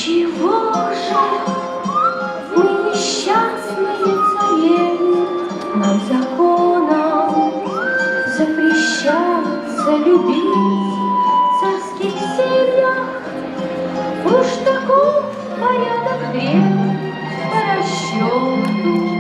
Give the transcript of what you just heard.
Чего же мы несчастные царевны, нам законом запрещается любить в царских семьях? Уж таков порядок древний по расчету.